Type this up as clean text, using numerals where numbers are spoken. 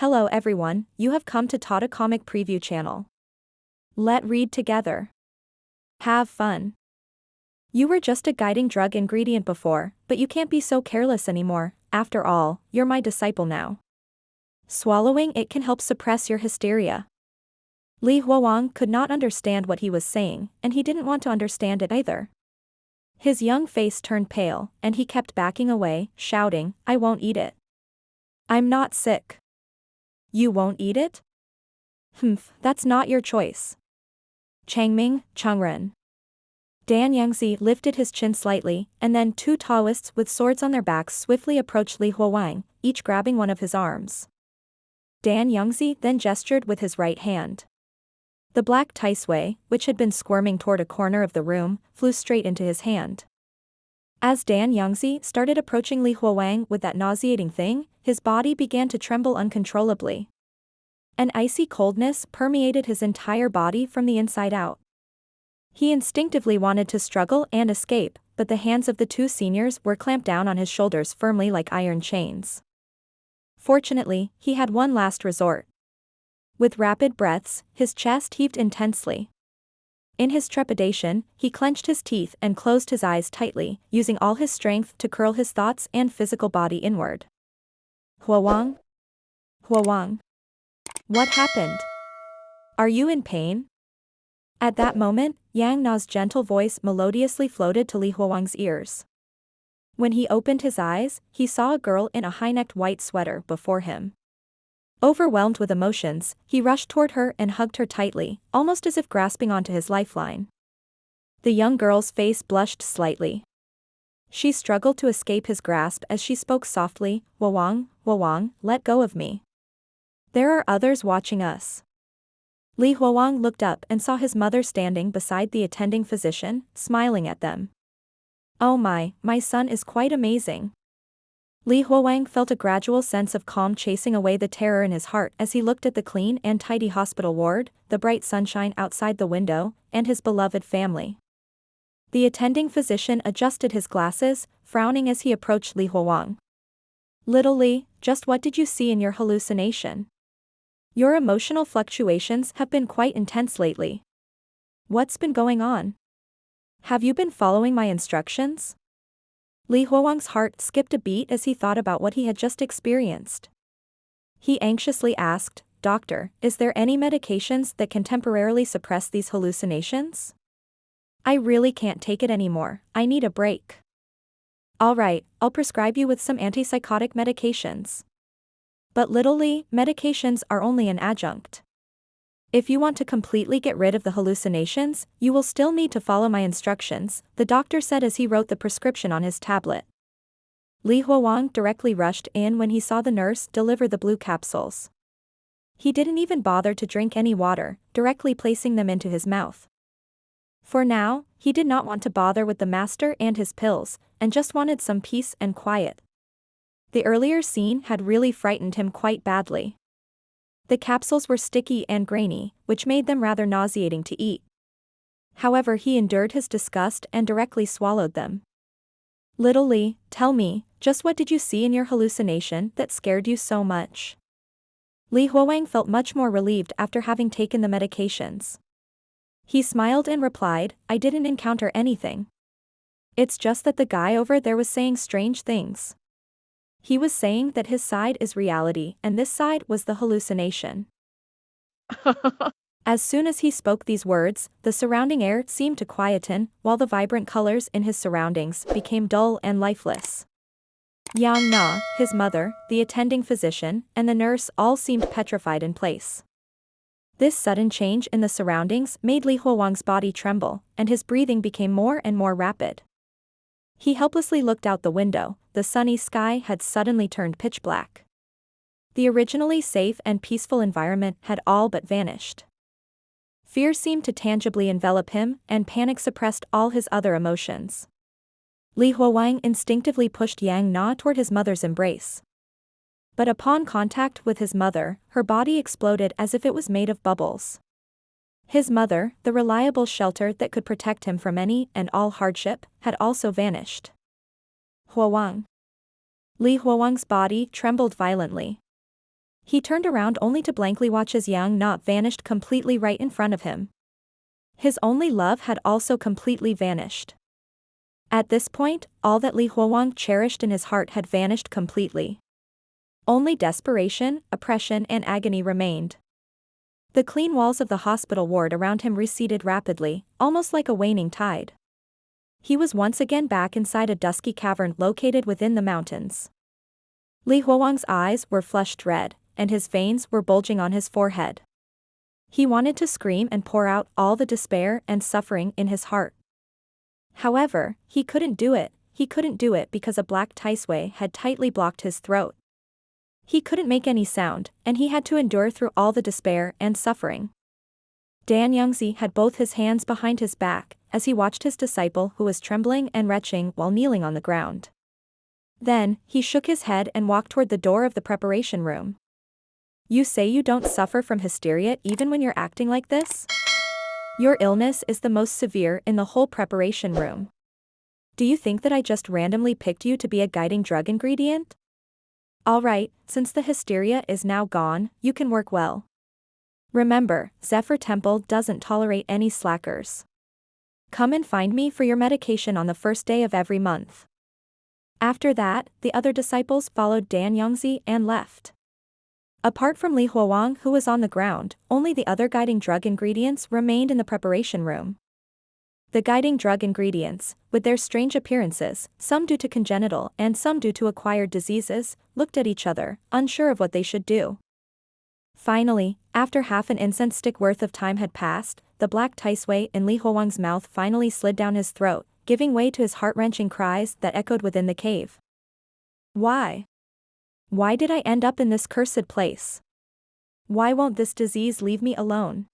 Hello everyone, you have come to Tata Comic Preview channel. Let read together. Have fun. You were just a guiding drug ingredient before, but you can't be so careless anymore. After all, you're my disciple now. Swallowing it can help suppress your hysteria. Li Huowang could not understand what he was saying, and he didn't want to understand it either. His young face turned pale, and he kept backing away, shouting, "I won't eat it. I'm not sick." You won't eat it? Humph, that's not your choice. Changming, Changren. Dan Yangzi lifted his chin slightly, and then two Taoists with swords on their backs swiftly approached Li Huowang, each grabbing one of his arms. Dan Yangzi then gestured with his right hand. The black Taisui, which had been squirming toward a corner of the room, flew straight into his hand. As Dan Yangzi started approaching Li Huowang with that nauseating thing, his body began to tremble uncontrollably. An icy coldness permeated his entire body from the inside out. He instinctively wanted to struggle and escape, but the hands of the two seniors were clamped down on his shoulders firmly like iron chains. Fortunately, he had one last resort. With rapid breaths, his chest heaved intensely. In his trepidation, he clenched his teeth and closed his eyes tightly, using all his strength to curl his thoughts and physical body inward. Huowang? Huowang? What happened? Are you in pain? At that moment, Yang Na's gentle voice melodiously floated to Li Huowang's ears. When he opened his eyes, he saw a girl in a high-necked white sweater before him. Overwhelmed with emotions, he rushed toward her and hugged her tightly, almost as if grasping onto his lifeline. The young girl's face blushed slightly. She struggled to escape his grasp as she spoke softly, "Huowang, Huowang, let go of me. There are others watching us." Li Huowang looked up and saw his mother standing beside the attending physician, smiling at them. "Oh my son is quite amazing." Li Huowang felt a gradual sense of calm chasing away the terror in his heart as he looked at the clean and tidy hospital ward, the bright sunshine outside the window, and his beloved family. The attending physician adjusted his glasses, frowning as he approached Li Huowang. "Little Li, just what did you see in your hallucination? Your emotional fluctuations have been quite intense lately. What's been going on? Have you been following my instructions?" Li Huowang's heart skipped a beat as he thought about what he had just experienced. He anxiously asked, "Doctor, is there any medications that can temporarily suppress these hallucinations? I really can't take it anymore, I need a break." "All right, I'll prescribe you with some antipsychotic medications. But little Li, medications are only an adjunct. If you want to completely get rid of the hallucinations, you will still need to follow my instructions," the doctor said as he wrote the prescription on his tablet. Li Huowang directly rushed in when he saw the nurse deliver the blue capsules. He didn't even bother to drink any water, directly placing them into his mouth. For now, he did not want to bother with the master and his pills, and just wanted some peace and quiet. The earlier scene had really frightened him quite badly. The capsules were sticky and grainy, which made them rather nauseating to eat. However, he endured his disgust and directly swallowed them. "Little Li, tell me, just what did you see in your hallucination that scared you so much?" Li Huowang felt much more relieved after having taken the medications. He smiled and replied, "I didn't encounter anything. It's just that the guy over there was saying strange things. He was saying that his side is reality and this side was the hallucination." As soon as he spoke these words, the surrounding air seemed to quieten, while the vibrant colors in his surroundings became dull and lifeless. Yang Na, his mother, the attending physician, and the nurse all seemed petrified in place. This sudden change in the surroundings made Li Huowang's body tremble, and his breathing became more and more rapid. He helplessly looked out the window. The sunny sky had suddenly turned pitch black. The originally safe and peaceful environment had all but vanished. Fear seemed to tangibly envelop him, and panic suppressed all his other emotions. Li Huowang instinctively pushed Yang Na toward his mother's embrace. But upon contact with his mother, her body exploded as if it was made of bubbles. His mother, the reliable shelter that could protect him from any and all hardship, had also vanished. "Huowang." Li Huowang's body trembled violently. He turned around only to blankly watch his young knot vanished completely right in front of him. His only love had also completely vanished. At this point, all that Li Huowang cherished in his heart had vanished completely. Only desperation, oppression and agony remained. The clean walls of the hospital ward around him receded rapidly, almost like a waning tide. He was once again back inside a dusky cavern located within the mountains. Li Huowang's eyes were flushed red, and his veins were bulging on his forehead. He wanted to scream and pour out all the despair and suffering in his heart. However, he couldn't do it because a black ticeway had tightly blocked his throat. He couldn't make any sound, and he had to endure through all the despair and suffering. Dan Yongzi had both his hands behind his back, as he watched his disciple who was trembling and retching while kneeling on the ground. Then, he shook his head and walked toward the door of the preparation room. You say you don't suffer from hysteria even when you're acting like this? Your illness is the most severe in the whole preparation room. Do you think that I just randomly picked you to be a guiding drug ingredient? Alright, since the hysteria is now gone, you can work well. Remember, Zephyr Temple doesn't tolerate any slackers. Come and find me for your medication on the first day of every month. After that, the other disciples followed Dan Yongzi and left. Apart from Li Huowang who was on the ground, only the other guiding drug ingredients remained in the preparation room. The guiding drug ingredients, with their strange appearances, some due to congenital and some due to acquired diseases, looked at each other, unsure of what they should do. Finally, after half an incense stick worth of time had passed, the black ticeway in Li Huowang's mouth finally slid down his throat, giving way to his heart-wrenching cries that echoed within the cave. Why? Why did I end up in this cursed place? Why won't this disease leave me alone?